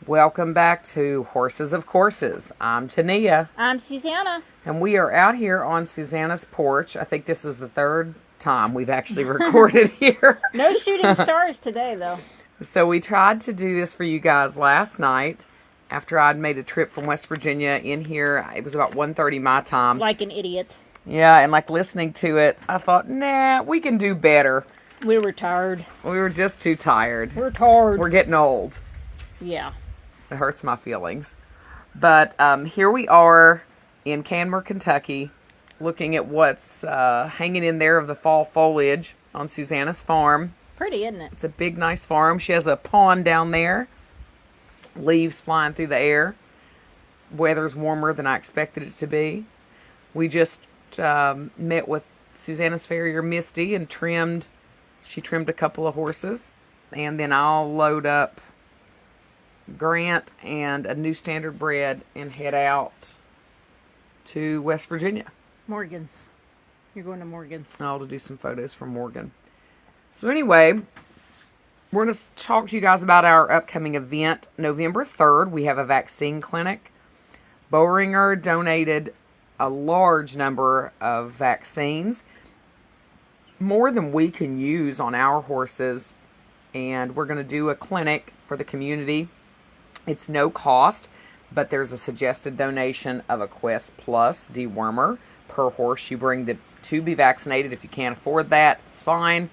Welcome back to Horses of Courses. I'm Tinia. I'm Suzanna. And we are out here on Suzanna's porch. I think this is the third time we've actually recorded here. No shooting stars today, though. So we tried to do this for you guys last night after I'd made a trip from West Virginia in here. It was about 1:30 my time. Like an idiot. Yeah, and like listening to it, I thought, nah, we can do better. We were tired. We were just too tired. We're tired. We're getting old. Yeah. It hurts my feelings. But here we are in Canmer, Kentucky, looking at what's hanging in there of the fall foliage on Suzanna's farm. Pretty, isn't it? It's a big, nice farm. She has a pond down there. Leaves flying through the air. Weather's warmer than I expected it to be. We just met with Suzanna's farrier, Misty, and she trimmed a couple of horses. And then I'll load up Grant and a new standard bred and head out to West Virginia. Morgan's. You're going to Morgan's. I'll do some photos from Morgan. So anyway, we're going to talk to you guys about our upcoming event. November 3rd, we have a vaccine clinic. Boehringer donated a large number of vaccines, more than we can use on our horses, and we're going to do a clinic for the community. It's no cost, but there's a suggested donation of a Quest Plus dewormer per horse you bring to be vaccinated. If you can't afford that, it's fine.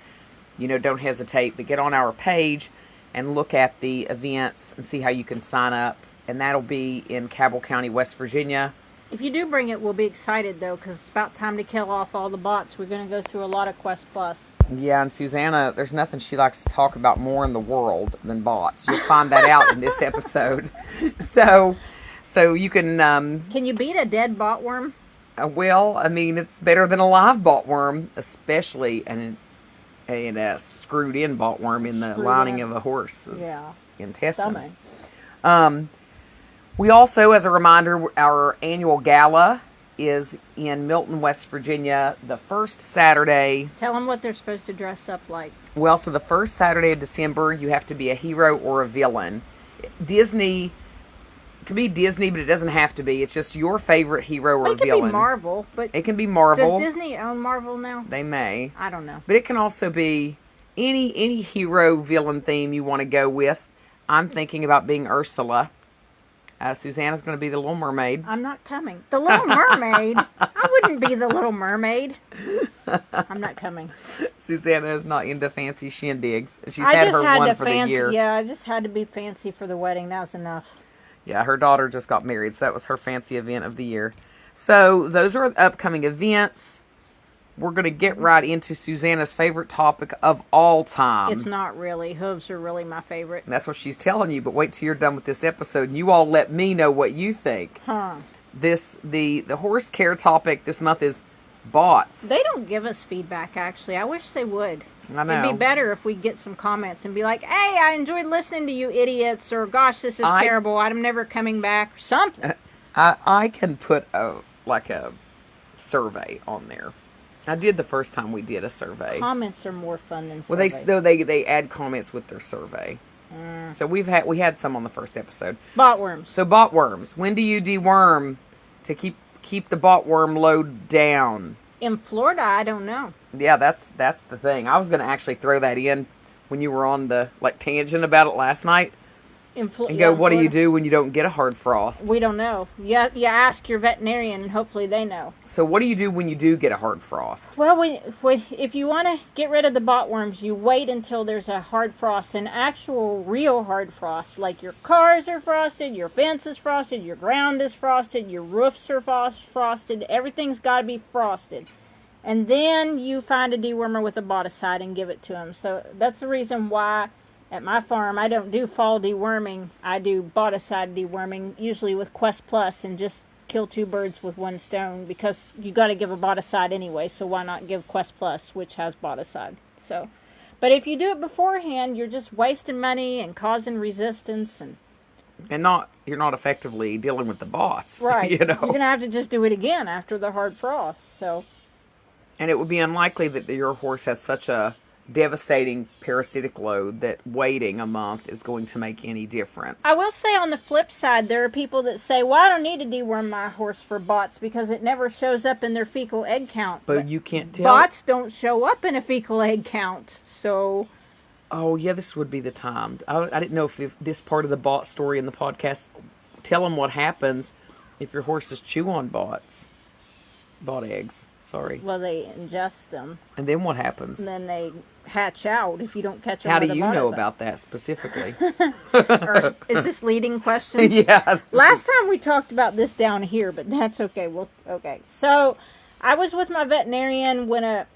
Don't hesitate, but get on our page and look at the events and see how you can sign up. And that'll be in Cabell County, West Virginia. If you do bring it, we'll be excited, though, because it's about time to kill off all the bots. We're going to go through a lot of Quest Plus. Yeah, and Suzanna, there's nothing she likes to talk about more in the world than bots. You'll find that out in this episode. So you can... Can you beat a dead botworm? Well, I mean, it's better than a live botworm, especially a screwed-in botworm in the lining of a horse's intestines. We also, as a reminder, our annual gala is in Milton, West Virginia, the first Saturday. Tell them what they're supposed to dress up like. Well, so the first Saturday of December, you have to be a hero or a villain. Disney, it can be Disney, but it doesn't have to be. It's just your favorite hero or villain. It can be Marvel, but it can be Marvel. Does Disney own Marvel now? They may. I don't know. But it can also be any hero villain theme you want to go with. I'm thinking about being Ursula. Susanna's going to be the Little Mermaid. I'm not coming. The Little Mermaid? I wouldn't be the Little Mermaid. I'm not coming. Susanna is not into fancy shindigs. She's had her one for the year. Yeah, I just had to be fancy for the wedding. That was enough. Yeah, her daughter just got married, so that was her fancy event of the year. So those are upcoming events. We're going to get right into Susanna's favorite topic of all time. It's not really. Hooves are really my favorite. And that's what she's telling you, but wait till you're done with this episode and you all let me know what you think. The horse care topic this month is bots. They don't give us feedback, actually. I wish they would. I know. It'd be better if we get some comments and be like, hey, I enjoyed listening to you idiots, or gosh, this is terrible, I'm never coming back, or something. I can put a survey on there. I did the first time we did a survey. Comments are more fun than surveys. Well, they add comments with their survey. So we had some on the first episode. Botworms. So botworms. When do you deworm to keep the botworm load down? In Florida, I don't know. Yeah, that's the thing. I was going to actually throw that in when you were on the tangent about it last night. What do you do when you don't get a hard frost? We don't know. You ask your veterinarian, and hopefully they know. So what do you do when you do get a hard frost? Well, if you want to get rid of the botworms, you wait until there's a hard frost, an actual real hard frost, like your cars are frosted, your fence is frosted, your ground is frosted, your roofs are frosted, everything's got to be frosted. And then you find a dewormer with a boticide and give it to them. So that's the reason why at my farm, I don't do fall deworming. I do boticide deworming, usually with Quest Plus, and just kill two birds with one stone, because you got to give a boticide anyway, so why not give Quest Plus, which has boticide. So, but if you do it beforehand, you're just wasting money and causing resistance, and you're not effectively dealing with the bots. Right. You're going to have to just do it again after the hard frost. So, and it would be unlikely that your horse has such a devastating parasitic load that waiting a month is going to make any difference. I will say on the flip side, there are people that say, well, I don't need to deworm my horse for bots because it never shows up in their fecal egg count. But you can't tell. Bots don't show up in a fecal egg count, so... Oh, yeah, this would be the time. I didn't know if this part of the bot story in the podcast, tell them what happens if your horses chew on bots. Bot eggs, sorry. Well, they ingest them. And then what happens? And then they hatch out if you don't catch them. How do you know about that specifically? Or, is this leading questions? Yeah. Last time we talked about this down here, but that's okay. Okay. So I was with my veterinarian when a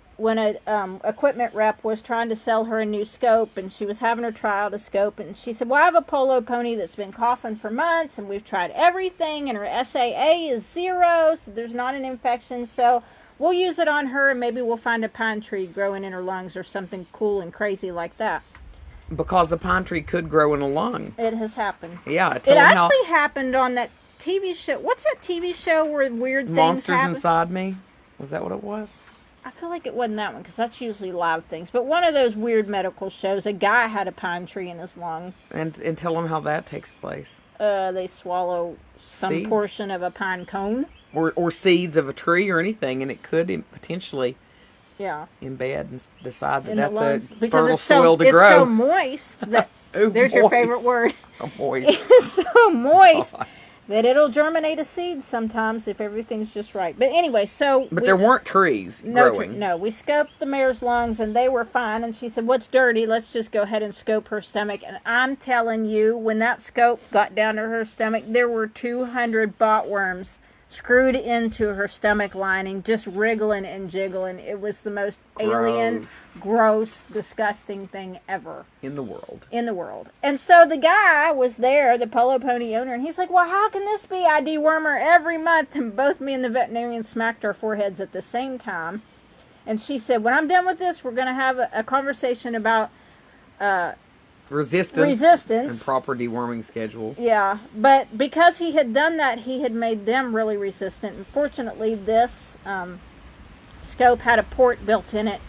equipment rep was trying to sell her a new scope, and she was having her try out a scope, and she said, well, I have a polo pony that's been coughing for months, and we've tried everything, and her SAA is 0, so there's not an infection, so we'll use it on her, and maybe we'll find a pine tree growing in her lungs or something cool and crazy like that. Because a pine tree could grow in a lung. It has happened. Yeah. It actually happened on that TV show. What's that TV show where weird things Monsters happen? Inside Me? Was that what it was? I feel like it wasn't that one because that's usually live things. But one of those weird medical shows, a guy had a pine tree in his lung. And tell them how that takes place. They swallow some Seeds? portion of a pine cone. Or seeds of a tree or anything, and it could potentially embed and decide that that's a fertile soil to grow. It's so moist that there's your favorite word. Moist. It's so moist that it'll germinate a seed sometimes if everything's just right. But anyway, But there weren't trees growing. No, we scoped the mare's lungs and they were fine. And she said, what's dirty? Let's just go ahead and scope her stomach. And I'm telling you, when that scope got down to her stomach, there were 200 botworms screwed into her stomach lining, just wriggling and jiggling. It was the most alien, gross, disgusting thing ever. In the world. And so the guy was there, the polo pony owner, and he's like, well, how can this be? I deworm her every month. And both me and the veterinarian smacked our foreheads at the same time. And she said, when I'm done with this, we're going to have a conversation about resistance and proper deworming schedule. Yeah, but because he had done that, he had made them really resistant. And fortunately, this scope had a port built in it,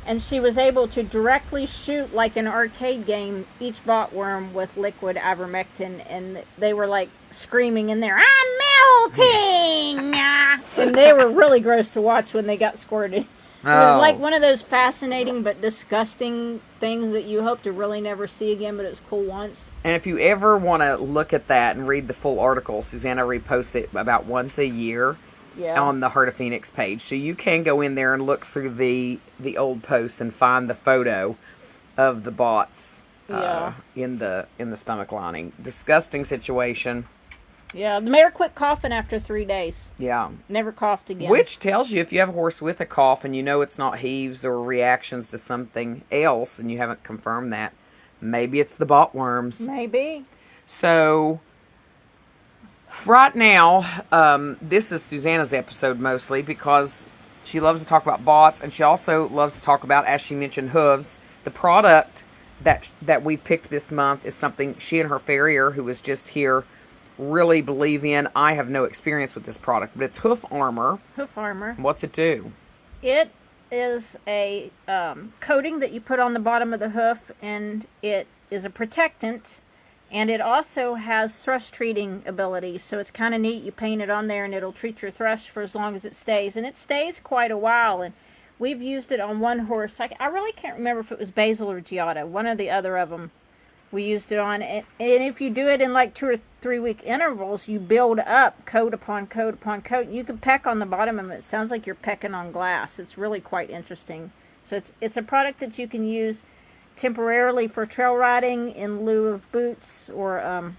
and she was able to directly shoot, like an arcade game, each botworm with liquid ivermectin, and they were like screaming in there, I'm melting! And they were really gross to watch when they got squirted. It was like one of those fascinating but disgusting things that you hope to really never see again, but it's cool once. And if you ever want to look at that and read the full article, Suzanna reposts it about once a year on the Heart of Phoenix page. So you can go in there and look through the old posts and find the photo of the bots in the stomach lining. Disgusting situation. Yeah, the mare quit coughing after 3 days. Yeah. Never coughed again. Which tells you if you have a horse with a cough and you know it's not heaves or reactions to something else and you haven't confirmed that, maybe it's the botworms. Maybe. So, right now, this is Susanna's episode mostly because she loves to talk about bots and she also loves to talk about, as she mentioned, hooves. The product that we picked this month is something she and her farrier, who was just here, really believe in. I have no experience with this product, but it's Hoof Armor. Hoof Armor. What's it do? It is a coating that you put on the bottom of the hoof, and it is a protectant, and it also has thrush treating abilities, so it's kind of neat. You paint it on there, and it'll treat your thrush for as long as it stays, and it stays quite a while, and we've used it on one horse. I really can't remember if it was Basil or Giada, one or the other of them. We used it on, and if you do it in like 2 or 3 week intervals, you build up coat upon coat upon coat. You can peck on the bottom of it. It sounds like you're pecking on glass. It's really quite interesting. So it's a product that you can use temporarily for trail riding in lieu of boots or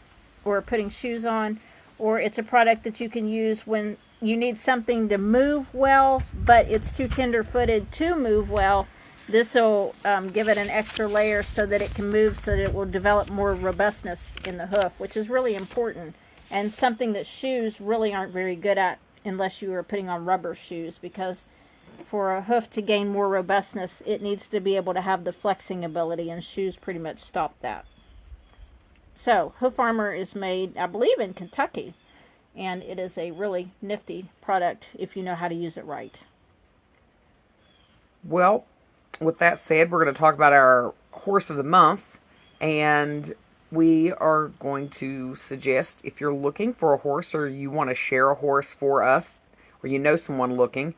putting shoes on, or it's a product that you can use when you need something to move well, but it's too tender-footed to move well. This will give it an extra layer so that it can move, so that it will develop more robustness in the hoof, which is really important, and something that shoes really aren't very good at unless you are putting on rubber shoes, because for a hoof to gain more robustness, it needs to be able to have the flexing ability, and shoes pretty much stop that. So, Hoof Armor is made, I believe, in Kentucky, and it is a really nifty product if you know how to use it right. Well, with that said, we're going to talk about our horse of the month. And we are going to suggest, if you're looking for a horse or you want to share a horse for us, or you know someone looking,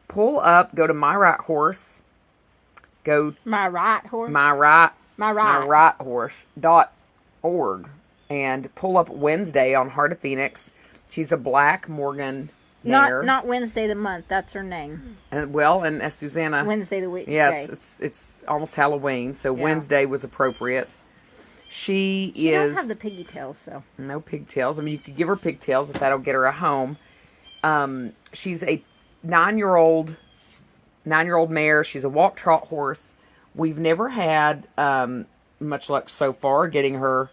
pull up, go to My Right Horse. Go My Right Horse? My Right Horse.org and pull up Wednesday on Heart of Phoenix. She's a black Morgan mare. Not Wednesday the month. That's her name. And as Suzanna, Wednesday the week. yeah, it's almost Halloween, so yeah. Wednesday was appropriate. She don't have the pigtails, so no pigtails. I mean, you could give her pigtails if that'll get her a home. She's a 9-year-old mare. She's a walk trot horse. We've never had much luck so far getting her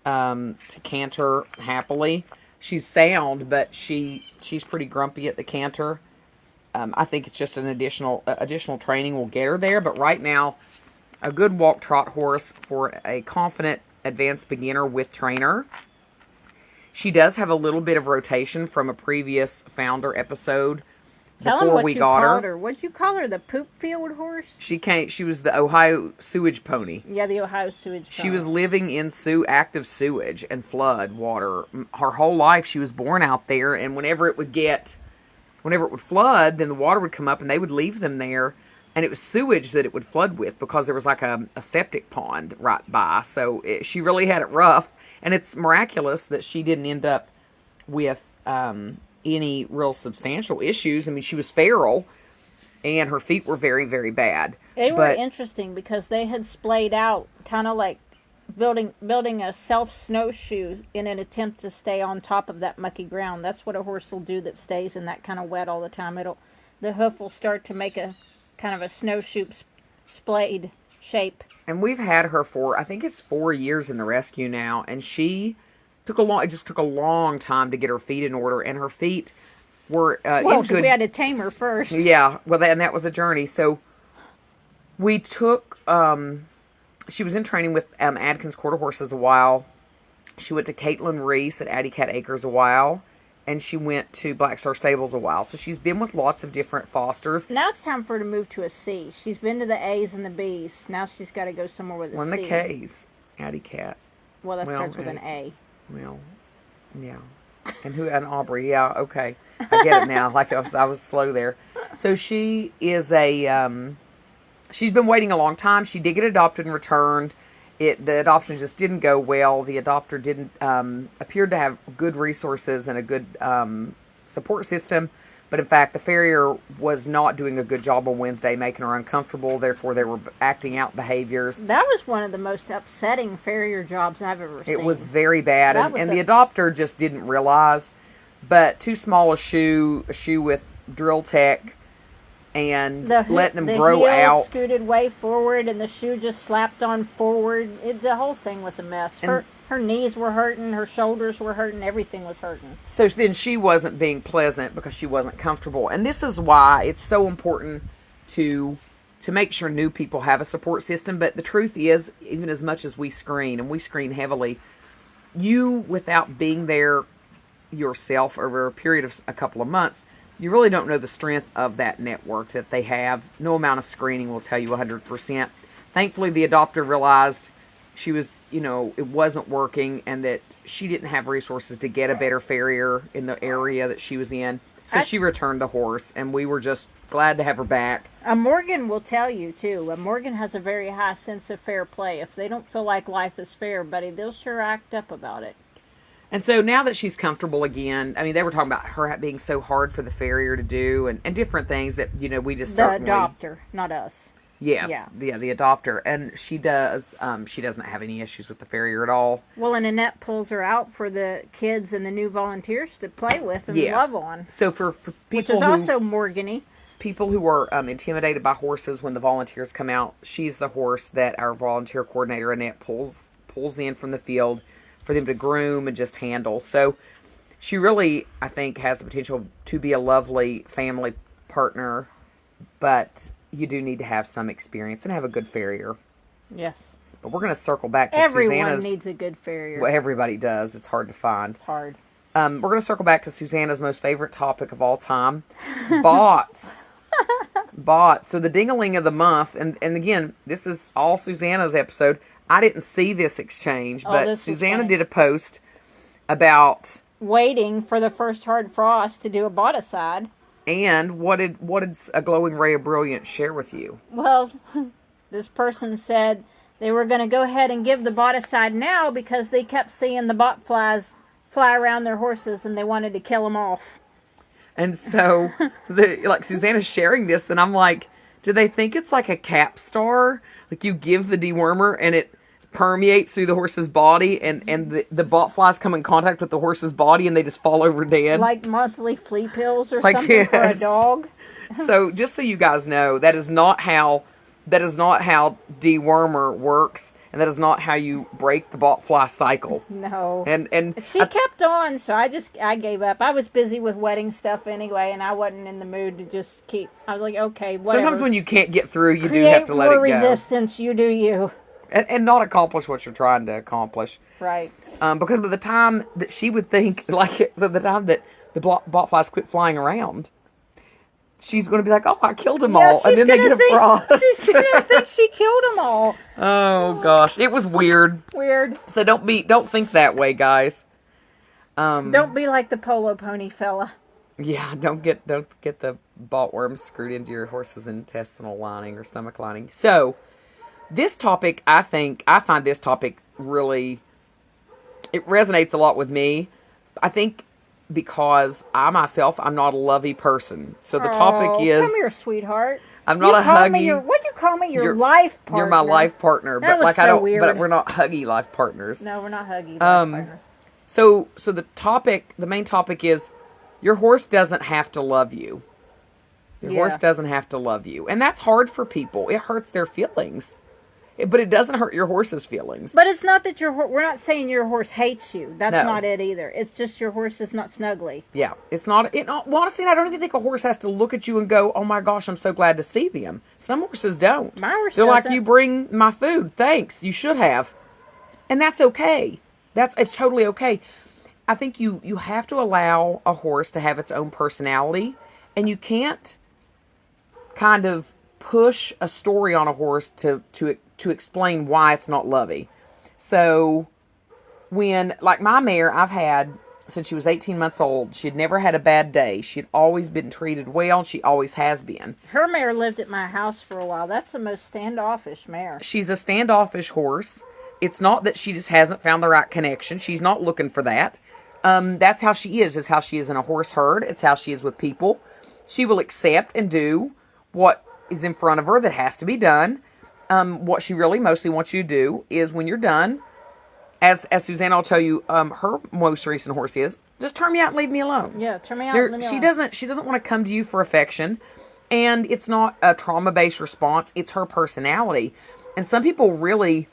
to canter happily. She's sound, but she's pretty grumpy at the canter. I think it's just an additional training will get her there. But right now, a good walk trot horse for a confident advanced beginner with trainer. She does have a little bit of rotation from a previous founder episode. Tell them what you called her. What'd you call her? The poop field horse? She was the Ohio sewage pony. Yeah, the Ohio sewage pony. She was living in active sewage and flood water. Her whole life she was born out there, and whenever it would flood, then the water would come up and they would leave them there. And it was sewage that it would flood with because there was like a septic pond right by. So she really had it rough. And it's miraculous that she didn't end up with any real substantial issues. I mean, she was feral, and her feet were very, very bad. They were interesting because they had splayed out, kind of like building a self-snowshoe in an attempt to stay on top of that mucky ground. That's what a horse will do that stays in that kind of wet all the time. The hoof will start to make a kind of a snowshoe splayed shape. And we've had her for, I think it's 4 years in the rescue now, and it took a long time to get her feet in order, and her feet were we had to tame her first. Yeah, well, and that was a journey. So we took, she was in training with Adkins Quarter Horses a while. She went to Caitlin Reese at Addy Cat Acres a while, and she went to Black Star Stables a while. So she's been with lots of different fosters. Now it's time for her to move to a C. She's been to the A's and the B's. Now she's got to go somewhere with a C. One of the K's. Addy Cat. Well, that starts with an A. Well, yeah. And Aubrey. Yeah, okay. I get it now. Like I was slow there. So she is she's been waiting a long time. She did get adopted and returned. The adoption just didn't go well. The adopter didn't appeared to have good resources and a good support system, but in fact, the farrier was not doing a good job on Wednesday, making her uncomfortable. Therefore, they were acting out behaviors. That was one of the most upsetting farrier jobs I've ever seen. It was very bad, and the adopter just didn't realize. But too small a shoe with drill tech. And letting them grow out. The heel scooted way forward, and the shoe just slapped on forward. The whole thing was a mess. Her knees were hurting, her shoulders were hurting, everything was hurting. So then she wasn't being pleasant because she wasn't comfortable. And this is why it's so important to make sure new people have a support system. But the truth is, even as much as we screen, and we screen heavily, you, without being there yourself over a period of a couple of months, you really don't know the strength of that network that they have. No amount of screening will tell you 100%. Thankfully, the adopter realized she was, it wasn't working, and that she didn't have resources to get a better farrier in the area that she was in. So she returned the horse, and we were just glad to have her back. Morgan will tell you, too. Morgan has a very high sense of fair play. If they don't feel like life is fair, buddy, they'll sure act up about it. And so now that she's comfortable again, I mean, they were talking about her being so hard for the farrier to do and different things that, we just certainly... The adopter, not us. Yes, yeah. The adopter. And she doesn't have any issues with the farrier at all. Well, and Annette pulls her out for the kids and the new volunteers to play with and love on. So for people which is also Morgan-y. People who are intimidated by horses when the volunteers come out, she's the horse that our volunteer coordinator, Annette, pulls in from the field for them to groom and just handle. So she really, I think, has the potential to be a lovely family partner, but you do need to have some experience and have a good farrier. Yes. But we're going to circle back to Everyone Susanna's... needs a good farrier. Well, everybody does. It's hard to find. It's hard. We're going to circle back to Susanna's most favorite topic of all time, bots. bought. So the Ding-a-ling of the month, and again, this is all Susanna's episode. I didn't see this exchange, but Susanna did a post about waiting for the first hard frost to do a boticide. And what did a glowing ray of brilliance share with you? Well, this person said they were going to go ahead and give the boticide now because they kept seeing the bot flies fly around their horses and they wanted to kill them off. And so, like Susanna's sharing this, and I'm like, do they think it's like a cap star? Like you give the dewormer and it permeates through the horse's body, and the bot flies come in contact with the horse's body and they just fall over dead? Like monthly flea pills or something for a dog? So, just so you guys know, that is not how dewormer works. And that is not how you break the bot fly cycle. No. And she kept on, so I gave up. I was busy with wedding stuff anyway, and I wasn't in the mood to just keep. I was like, okay, whatever. Sometimes when you can't get through, you do have to let it go. Create more resistance. You do you. And not accomplish what you're trying to accomplish. Right. Because by the time that she would think, so the time that the bot flies quit flying around, she's going to be like, oh, I killed them all. And then they get a frost. She's going to think she killed them all. Oh, gosh. It was weird. Weird. So don't think that way, guys. Don't be like the polo pony fella. Yeah, don't get the bot worms screwed into your horse's intestinal lining or stomach lining. So, this topic, I find this topic really, it resonates a lot with me. I think because I'm not a lovey person. So the topic is... Come here, sweetheart. I'm not a huggy... What'd you call me? Your life partner. You're my life partner. That was so weird. But we're not huggy life partners. No, we're not huggy life partner. So the main topic is, your horse doesn't have to love you. Your horse doesn't have to love you. And that's hard for people. It hurts their feelings. But it doesn't hurt your horse's feelings. But it's not that we're not saying your horse hates you. That's not it either. It's just your horse is not snuggly. Yeah. It's not, well, honestly, I don't even think a horse has to look at you and go, oh my gosh, I'm so glad to see them. Some horses don't. My horse They're doesn't. like, you bring my food. Thanks. You should have. And that's okay. It's totally okay. I think you have to allow a horse to have its own personality. And you can't kind of push a story on a horse to explain why it's not lovey. So when, like my mare, I've had since she was 18 months old, she had never had a bad day. She had always been treated well, and she always has been. Her mare lived at my house for a while. That's the most standoffish mare. She's a standoffish horse. It's not that she just hasn't found the right connection. She's not looking for that. That's how she is. It's how she is in a horse herd. It's how she is with people. She will accept and do what is in front of her that has to be done. What she really mostly wants you to do is, when you're done, as Suzanna will tell you, her most recent horse is, just turn me out and leave me alone. Yeah, turn me out and leave me alone. She doesn't want to come to you for affection, and it's not a trauma-based response. It's her personality. And some people really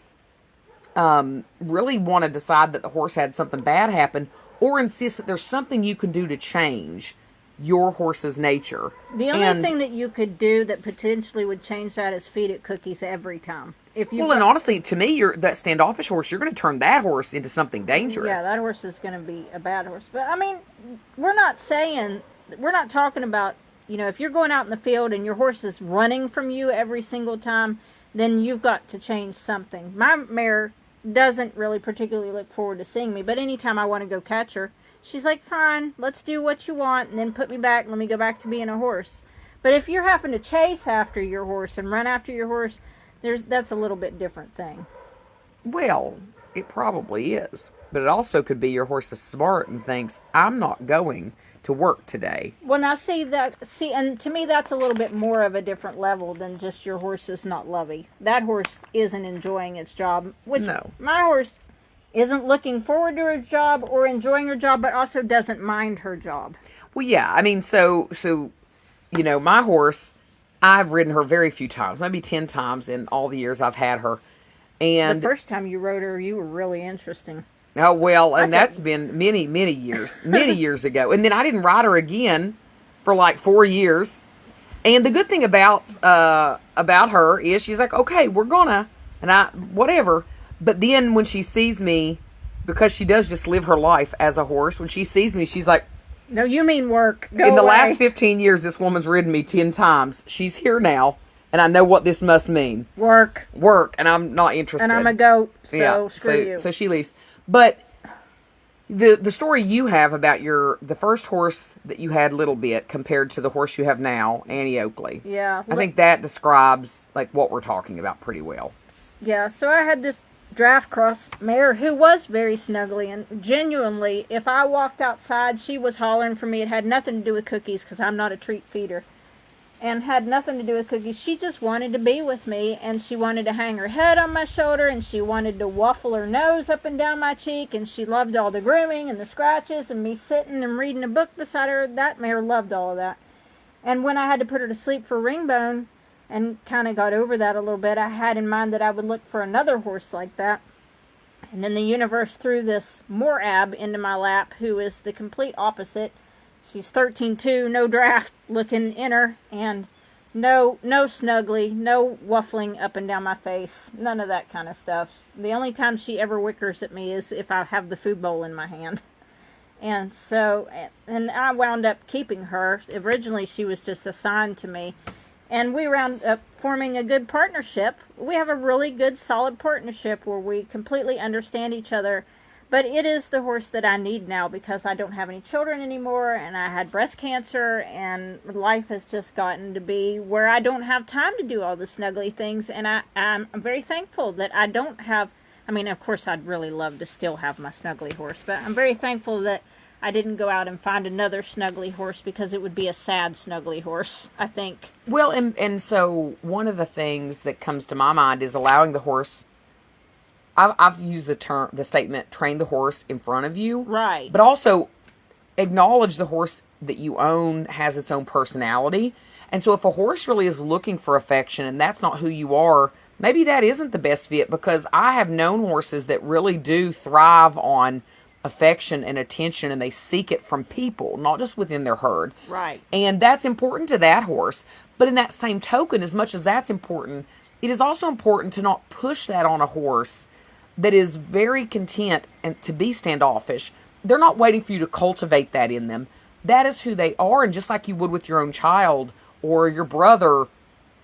want to decide that the horse had something bad happen, or insist that there's something you can do to change your horse's nature. The only thing that you could do that potentially would change that is feed it cookies every time. And honestly, to me, that standoffish horse, you're going to turn that horse into something dangerous. Yeah, that horse is going to be a bad horse. But, I mean, we're not talking about, if you're going out in the field and your horse is running from you every single time, then you've got to change something. My mare doesn't really particularly look forward to seeing me, but anytime I want to go catch her, she's like, fine, let's do what you want, and then put me back and let me go back to being a horse. But if you're having to chase after your horse and run after your horse, that's a little bit different thing. Well, it probably is. But it also could be your horse is smart and thinks, I'm not going to work today. Well, now and to me that's a little bit more of a different level than just your horse is not lovey. That horse isn't enjoying its job, which my horse isn't looking forward to her job or enjoying her job, but also doesn't mind her job. Well, yeah, I mean, so my horse, I've ridden her very few times, maybe 10 times in all the years I've had her. And the first time you rode her, you were really interesting. Oh, well, and that's been many, many years, many years ago. And then I didn't ride her again for like 4 years. And the good thing about her is she's like, okay, we're gonna, and whatever. But then when she sees me, because she does just live her life as a horse, when she sees me, she's like, No, you mean work. Go In the away. last 15 years, this woman's ridden me 10 times. She's here now, and I know what this must mean. Work. And I'm not interested. And I'm a goat, so screw you. So she leaves. But the story you have about the first horse that you had little bit compared to the horse you have now, Annie Oakley. Yeah. I think that describes like what we're talking about pretty well. Yeah, so I had this draft cross mare who was very snuggly, and genuinely, if I walked outside, she was hollering for me. It had nothing to do with cookies, because I'm not a treat feeder, and had nothing to do with cookies. She just wanted to be with me, and she wanted to hang her head on my shoulder, and she wanted to waffle her nose up and down my cheek, and she loved all the grooming and the scratches and me sitting and reading a book beside her. That mare loved all of that. And when I had to put her to sleep for Ringbone, and kind of got over that a little bit, I had in mind that I would look for another horse like that. And then the universe threw this Morab into my lap, who is the complete opposite. She's 13-2, no draft looking in her, and no snuggly, no waffling up and down my face, none of that kind of stuff. The only time she ever wickers at me is if I have the food bowl in my hand. And so, and I wound up keeping her. Originally, she was just assigned to me. And we wound up forming a good partnership. We have a really good, solid partnership where we completely understand each other. But it is the horse that I need now because I don't have any children anymore, and I had breast cancer, and life has just gotten to be where I don't have time to do all the snuggly things. And I'm very thankful that I don't have, I mean, of course, I'd really love to still have my snuggly horse, but I'm very thankful that I didn't go out and find another snuggly horse, because it would be a sad snuggly horse, I think. Well, and so one of the things that comes to my mind is allowing the horse. I've used the statement, train the horse in front of you. Right. But also acknowledge the horse that you own has its own personality. And so if a horse really is looking for affection and that's not who you are, maybe that isn't the best fit, because I have known horses that really do thrive on affection and attention, and they seek it from people, not just within their herd. Right. And that's important to that horse. But in that same token, as much as that's important, it is also important to not push that on a horse that is very content and to be standoffish. They're not waiting for you to cultivate that in them. That is who they are. And just like you would with your own child or your brother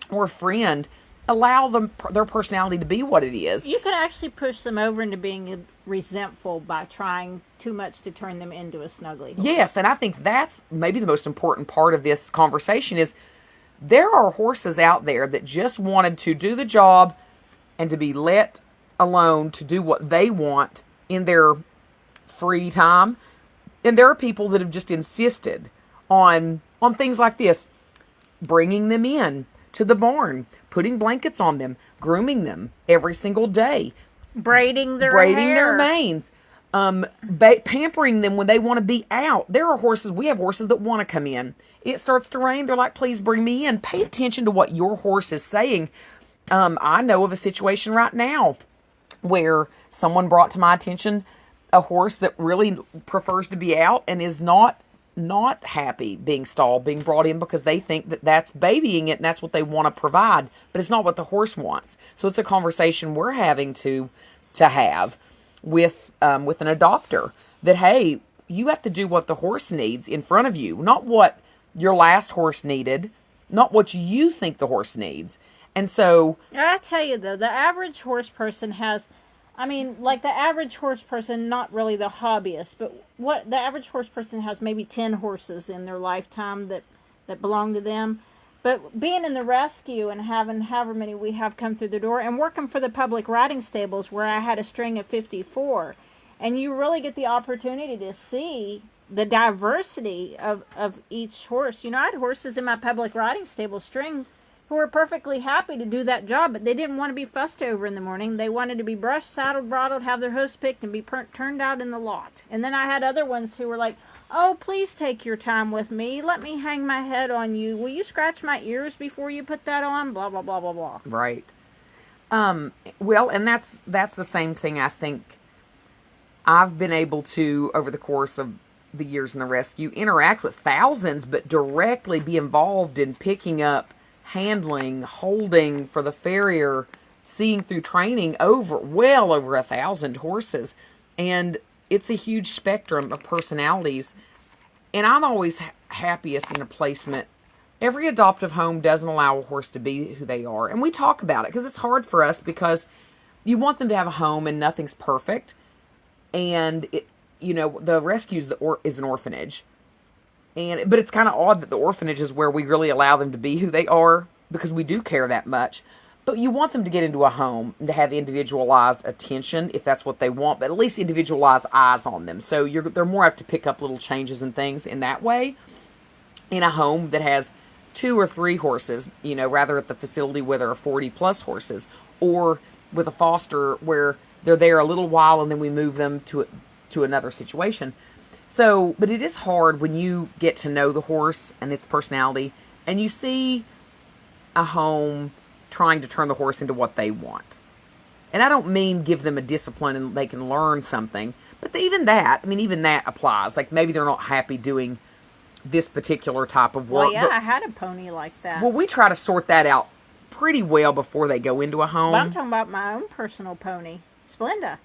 or friend, allow them their personality to be what it is. You can actually push them over into being resentful by trying too much to turn them into a snuggly horse. Yes, and I think that's maybe the most important part of this conversation is there are horses out there that just wanted to do the job and to be let alone to do what they want in their free time. And there are people that have just insisted on things like this, bringing them in to the barn, putting blankets on them, grooming them every single day, braiding their manes, pampering them when they want to be out. We have horses that want to come in. It starts to rain. They're like, please bring me in. Pay attention to what your horse is saying. I know of a situation right now where someone brought to my attention a horse that really prefers to be out and is not happy being stalled, being brought in, because they think that that's babying it and that's what they want to provide, but it's not what the horse wants. So it's a conversation we're having to have with an adopter that, hey, you have to do what the horse needs in front of you, not what your last horse needed, not what you think the horse needs. And so I tell you though, the average horse person has, the average horse person, not really the hobbyist, but what the average horse person has maybe 10 horses in their lifetime that belong to them. But being in the rescue and having however many we have come through the door, and working for the public riding stables where I had a string of 54, and you really get the opportunity to see the diversity of each horse. I had horses in my public riding stable string who were perfectly happy to do that job, but they didn't want to be fussed over in the morning. They wanted to be brushed, saddled, bridled, have their hoofs picked, and be turned out in the lot. And then I had other ones who were like, oh, please take your time with me. Let me hang my head on you. Will you scratch my ears before you put that on? Blah, blah, blah, blah, blah. Right. Well, and that's the same thing I think I've been able to, over the course of the years in the rescue, interact with thousands, but directly be involved in picking up, handling, holding for the farrier, seeing through training well over 1,000 horses. And it's a huge spectrum of personalities. And I'm always happiest in a placement. Every adoptive home doesn't allow a horse to be who they are. And we talk about it because it's hard for us because you want them to have a home and nothing's perfect. And, the rescue is an orphanage. But it's kind of odd that the orphanage is where we really allow them to be who they are because we do care that much. But you want them to get into a home and to have individualized attention if that's what they want, but at least individualized eyes on them. So they're more apt to pick up little changes and things in that way. In a home that has 2 or 3 horses, rather at the facility where there are 40 plus horses, or with a foster where they're there a little while and then we move them to another situation. So, but it is hard when you get to know the horse and its personality and you see a home trying to turn the horse into what they want. And I don't mean give them a discipline and they can learn something, but even that applies. Like maybe they're not happy doing this particular type of work. Well, yeah, I had a pony like that. Well, we try to sort that out pretty well before they go into a home. But I'm talking about my own personal pony, Splenda.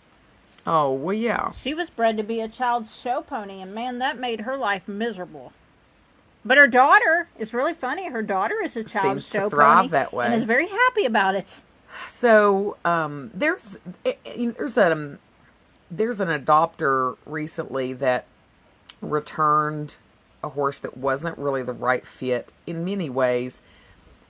Oh, well, yeah. She was bred to be a child's show pony, and man, that made her life miserable. But her daughter is really funny. Her daughter is a child's Seems to show thrive pony that way. and is very happy about it. So there's an adopter recently that returned a horse that wasn't really the right fit in many ways.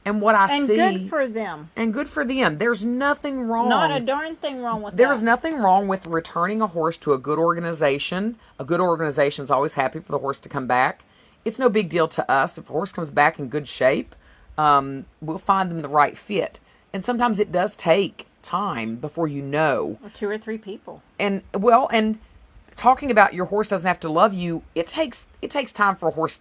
And what I see... And good for them. And good for them. There's nothing wrong. Not a darn thing wrong with that. There's nothing wrong with returning a horse to a good organization. A good organization is always happy for the horse to come back. It's no big deal to us. If a horse comes back in good shape, we'll find them the right fit. And sometimes it does take time before you know. Or 2 or 3 people. And talking about your horse doesn't have to love you, it takes time for a horse,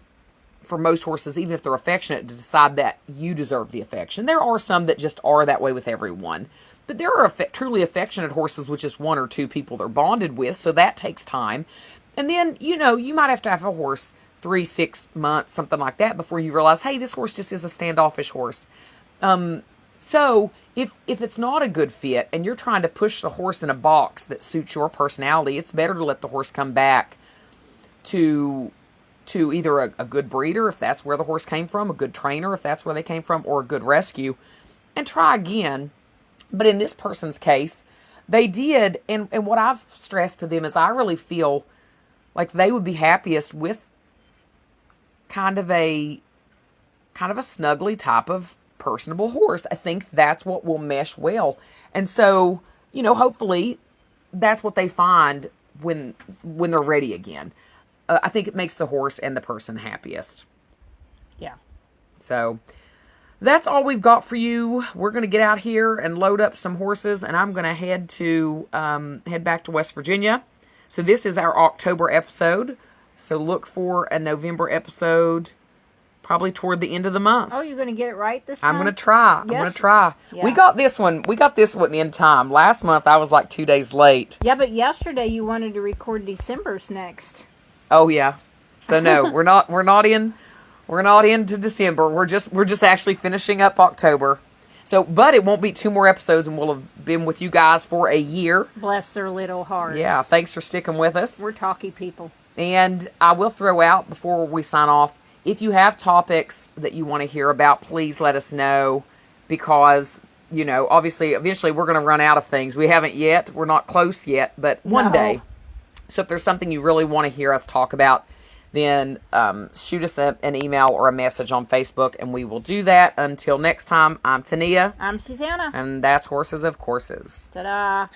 for most horses, even if they're affectionate, to decide that you deserve the affection. There are some that just are that way with everyone. But there are truly affectionate horses with just 1 or 2 people they're bonded with, so that takes time. And then, you might have to have a horse 3-6 months, something like that, before you realize, hey, this horse just is a standoffish horse. So if it's not a good fit and you're trying to push the horse in a box that suits your personality, it's better to let the horse come back to either a good breeder, if that's where the horse came from, a good trainer, if that's where they came from, or a good rescue, and try again. But in this person's case, they did, and what I've stressed to them is I really feel like they would be happiest with kind of a snuggly type of personable horse. I think that's what will mesh well. And so, hopefully that's what they find when they're ready again. I think it makes the horse and the person happiest. Yeah. So that's all we've got for you. We're going to get out here and load up some horses, and I'm going to head back to West Virginia. So this is our October episode. So look for a November episode probably toward the end of the month. Oh, you're going to get it right this time? I'm going to try. Yes. I'm going to try. Yeah. We got this one in time. Last month I was like 2 days late. Yeah, but yesterday you wanted to record December's next. Oh yeah. So no, we're not into December. We're just actually finishing up October. So, but it won't be 2 more episodes and we'll have been with you guys for a year. Bless their little hearts. Yeah, thanks for sticking with us. We're talky people. And I will throw out before we sign off, if you have topics that you want to hear about, please let us know, because, obviously, eventually we're going to run out of things. We haven't yet. We're not close yet, but one day. So if there's something you really want to hear us talk about, then shoot us an email or a message on Facebook, and we will do that. Until next time, I'm Tinia. I'm Suzanna. And that's Horses of Courses. Ta-da.